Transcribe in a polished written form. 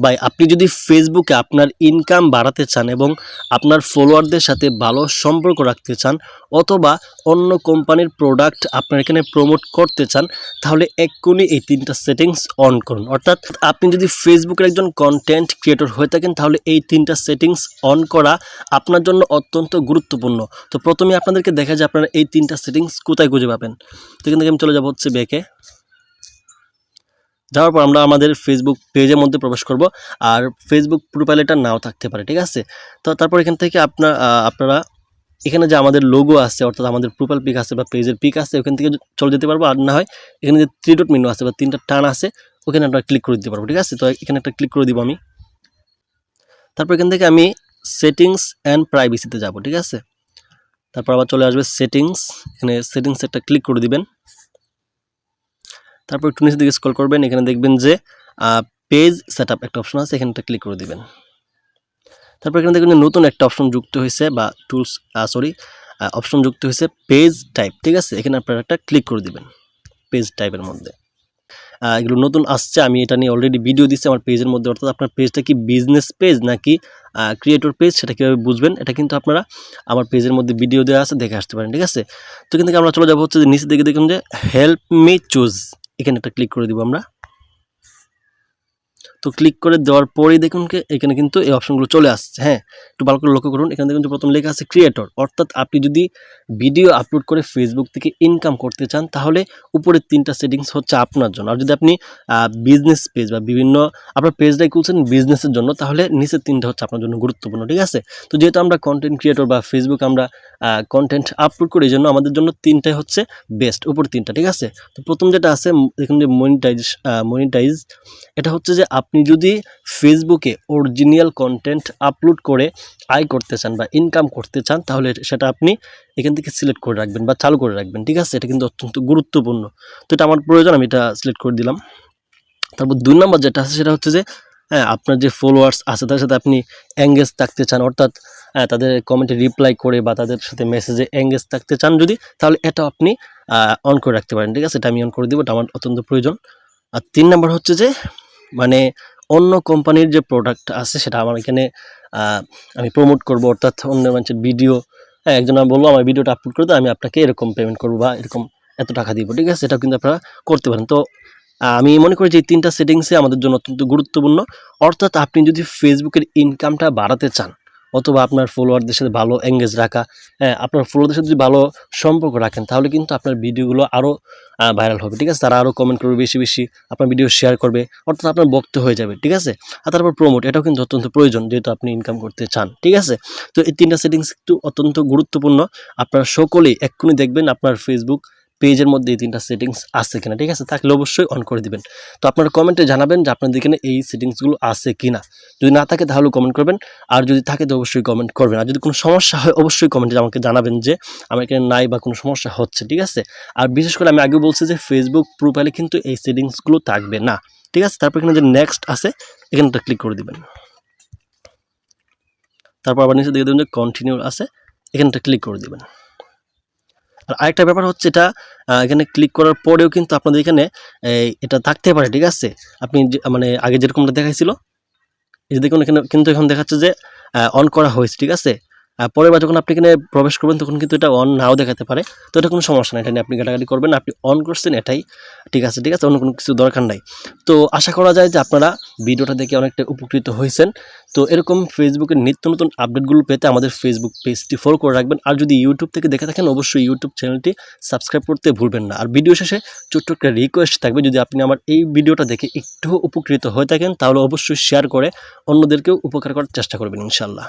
ভাই আপনি যদি ফেসবুকে আপনার ইনকাম বাড়াতে চান এবং আপনার ফলোয়ারদের সাথে ভালো সম্পর্ক রাখতে চান অথবা অন্য কোম্পানির প্রোডাক্ট আপনার এখানে প্রমোট করতে চান তাহলে এক্ষুনি এই তিনটা সেটিংস অন করুন। অর্থাৎ আপনি যদি ফেসবুকের একজন কন্টেন্ট ক্রিয়েটর হয়ে থাকেন তাহলে এই তিনটা সেটিংস অন করা আপনার জন্য অত্যন্ত গুরুত্বপূর্ণ। তো প্রথমে আপনাদেরকে দেখা যায় আপনারা এই তিনটা সেটিংস কোথায় খুঁজে পাবেন। তো এখান থেকে আমি চলে যাব হচ্ছে ব্যাকে। যাওয়ার পর আমরা আমাদের ফেসবুক পেজের মধ্যে প্রবেশ করব। আর ফেসবুক প্রোফাইল এটা নাও থাকতে পারে, ঠিক আছে। তো তারপর এখান থেকে আপনারা এখানে যে আমাদের লোগো আছে অর্থাৎ আমাদের প্রোফাইল পিক আছে বা পেজের পিক আছে ওখান থেকে চলে যেতে পারবো। আর না হয় এখানে যে 3 ডট মেনু আছে বা 3টা টান আছে ওখানে আমরা ক্লিক করে দিতে পারবো, ঠিক আছে। তো এখানে একটা ক্লিক করে দিব আমি। তারপর এখান থেকে আমি সেটিংস অ্যান্ড প্রাইভেসিতে যাব, ঠিক আছে। তারপর আবার চলে আসবে সেটিংস, এখানে সেটিংস একটা ক্লিক করে দিবেন। তারপর একটু নিচের দিকে স্ক্রল করবেন, এখানে দেখবেন যে পেজ সেটআপ একটা অপশন আছে, এখানটা ক্লিক করে দিবেন। তারপর এখানে দেখবেন নতুন একটা অপশন যুক্ত হয়েছে বা টুলস অপশন যুক্ত হয়েছে পেজ টাইপ, ঠিক আছে। এখানে আপনারা একটা ক্লিক করে দিবেন পেজ টাইপের মধ্যে। এগুলো নতুন আসছে, আমি এটা নিয়ে অলরেডি ভিডিও দিচ্ছি আমার পেজের মধ্যে। অর্থাৎ আপনার পেজটা কি বিজনেস পেজ নাকি ক্রিয়েটর পেজ সেটা কীভাবে বুঝবেন এটা কিন্তু আপনারা আমার পেজের মধ্যে ভিডিও দেওয়া আছে, দেখে আসতে পারেন, ঠিক আছে। তো এখান থেকে আমরা চলে যাবো হচ্ছে যে নিচের দিকে দেখুন যে হেল্প মি চুজ, এখানে একটা ক্লিক করে দিব আমরা। তো ক্লিক করে দেওয়ার পরেই দেখুন এখানে কিন্তু এই অপশনগুলো চলে আসছে। হ্যাঁ, একটু ভালো করে লক্ষ্য করুন, এখানে দেখুন যে প্রথম লেখা আছে ক্রিয়েটর। অর্থাৎ আপনি যদি ভিডিও আপলোড করে ফেসবুক থেকে ইনকাম করতে চান তাহলে উপরের 3টা সেটিংস হচ্ছে আপনার জন্য। আর যদি আপনি বিজনেস পেজ বা বিভিন্ন আপনার পেজটাই খুলছেন বিজনেসের জন্য তাহলে নিচের 3টা হচ্ছে আপনার জন্য গুরুত্বপূর্ণ, ঠিক আছে। তো যেহেতু আমরা কন্টেন্ট ক্রিয়েটর বা ফেসবুক আমরা কন্টেন্ট আপলোড করি, এই জন্য আমাদের জন্য 3টাই হচ্ছে বেস্ট, উপর 3টা, ঠিক আছে। তো প্রথম যেটা আছে দেখুন যে মনিটাইজ, এটা হচ্ছে যে আপনি যদি ফেসবুকে অরিজিনাল কন্টেন্ট আপলোড করে আয় করতে চান বা ইনকাম করতে চান তাহলে সেটা আপনি এখান থেকে সিলেক্ট করে রাখবেন বা চালু করে রাখবেন, ঠিক আছে। এটা কিন্তু অত্যন্ত গুরুত্বপূর্ণ। তো এটা আমার প্রয়োজন, আমি এটা সিলেক্ট করে দিলাম। তারপর 2 নম্বর যেটা আছে সেটা হচ্ছে যে আপনার যে ফলোয়ার্স আছে তাদের সাথে আপনি এঙ্গেজ থাকতে চান, অর্থাৎ তাদের কমেন্টে রিপ্লাই করে বা তাদের সাথে মেসেজে এঙ্গেজ থাকতে চান যদি, তাহলে এটা আপনি অন করে রাখতে পারেন, ঠিক আছে। এটা আমি অন করে দিব, এটা আমার অত্যন্ত প্রয়োজন। আর 3 নম্বর হচ্ছে যে মানে অন্য কোম্পানির যে প্রোডাক্ট আছে সেটা আমার এখানে আমি প্রমোট করব, অর্থাৎ অন্য মানুষের ভিডিও, একজন বললো আমার ভিডিওটা আপলোড করে দাও, আমি আপনাকে এরকম পেমেন্ট করবো বা এরকম এত টাকা দিব, ঠিক আছে। এটাও কিন্তু আপনারা করতে পারেন। তো আমি মনে করি যে এই 3টা সেটিংসে আমাদের জন্য অত্যন্ত গুরুত্বপূর্ণ। অর্থাৎ আপনি যদি ফেসবুকের ইনকামটা বাড়াতে চান অথবা আপনার ফলোয়ারদের সাথে ভালো এঙ্গেজ রাখা, আপনার ফলোয়ারদের সাথে যদি ভালো সম্পর্ক রাখেন তাহলে কিন্তু আপনার ভিডিওগুলো আরও ভাইরাল হবে, ঠিক আছে। তারা আরও কমেন্ট করবে, বেশি বেশি আপনার ভিডিও শেয়ার করবে, অর্থাৎ আপনার বক্তব্য হয়ে যাবে, ঠিক আছে। আর তারপর প্রমোট, এটাও কিন্তু অত্যন্ত প্রয়োজন যেহেতু আপনি ইনকাম করতে চান, ঠিক আছে। তো এই 3টা সেটিংস একটু অত্যন্ত গুরুত্বপূর্ণ। আপনারা সকলেই এক্ষুনি দেখবেন আপনার ফেসবুক পেজের মধ্যে এই 3টা সেটিংস আছে কিনা, ঠিক আছে। থাকলে অবশ্যই অন করে দিবেন। তো আপনারা কমেন্টে জানাবেন যে আপনাদের এখানে এই সেটিংসগুলো আছে কিনা। যদি না থাকে তাহলে কমেন্ট করবেন, আর যদি থাকে তো অবশ্যই কমেন্ট করবেন। আর যদি কোনো সমস্যা হয় অবশ্যই কমেন্টে আমাকে জানাবেন যে আমার এখানে নাই বা কোনো সমস্যা হচ্ছে, ঠিক আছে। আর বিশেষ করে আমি আগে বলছি যে ফেসবুক প্রোফাইলে কিন্তু এই সেটিংসগুলো থাকবে না, ঠিক আছে। তারপর এখানে যে নেক্সট আছে এখানটা ক্লিক করে দিবেন। তারপর আবার নিচে দিকে দেখবেন যে কন্টিনিউ আছে, এখানটা ক্লিক করে দিবেন। আর আরেকটা ব্যাপার হচ্ছে এটা এখানে ক্লিক করার পরেও কিন্তু আপনাদের এখানে এটা থাকতে পারে, ঠিক আছে। আপনি মানে আগে যেরকমটা দেখাইছিল এই যে দেখুন এখানে কিন্তু এখন দেখাচ্ছে যে অন করা হয়েছে, ঠিক আছে। পরের বার যখন আপনি এখানে প্রবেশ করবেন তখন কিন্তু এটা অন নাও দেখাতে পারে। তো এটা কোনো সমস্যা না, এটা নিয়ে আপনি ঘাটাঘাটি করবেন, আপনি অন করছেন এটাই ঠিক আছে, ঠিক আছে, অন্য কোনো কিছু দরকার নাই। তো আশা করা যায় যে আপনারা ভিডিওটা দেখে অনেকটা উপকৃত হয়েছেন। তো এরকম ফেসবুকের নিত্য নতুন আপডেটগুলো পেতে আমাদের ফেসবুক পেজটি ফলো করে রাখবেন। আর যদি ইউটিউব থেকে দেখে থাকেন অবশ্যই ইউটিউব চ্যানেলটি সাবস্ক্রাইব করতে ভুলবেন না। আর ভিডিও শেষে ছোট্ট একটা রিকোয়েস্ট থাকবে, যদি আপনি আমার এই ভিডিওটা দেখে একটু উপকৃত হয়ে থাকেন তাহলে অবশ্যই শেয়ার করে অন্যদেরকেও উপকার করার চেষ্টা করবেন ইনশাআল্লাহ।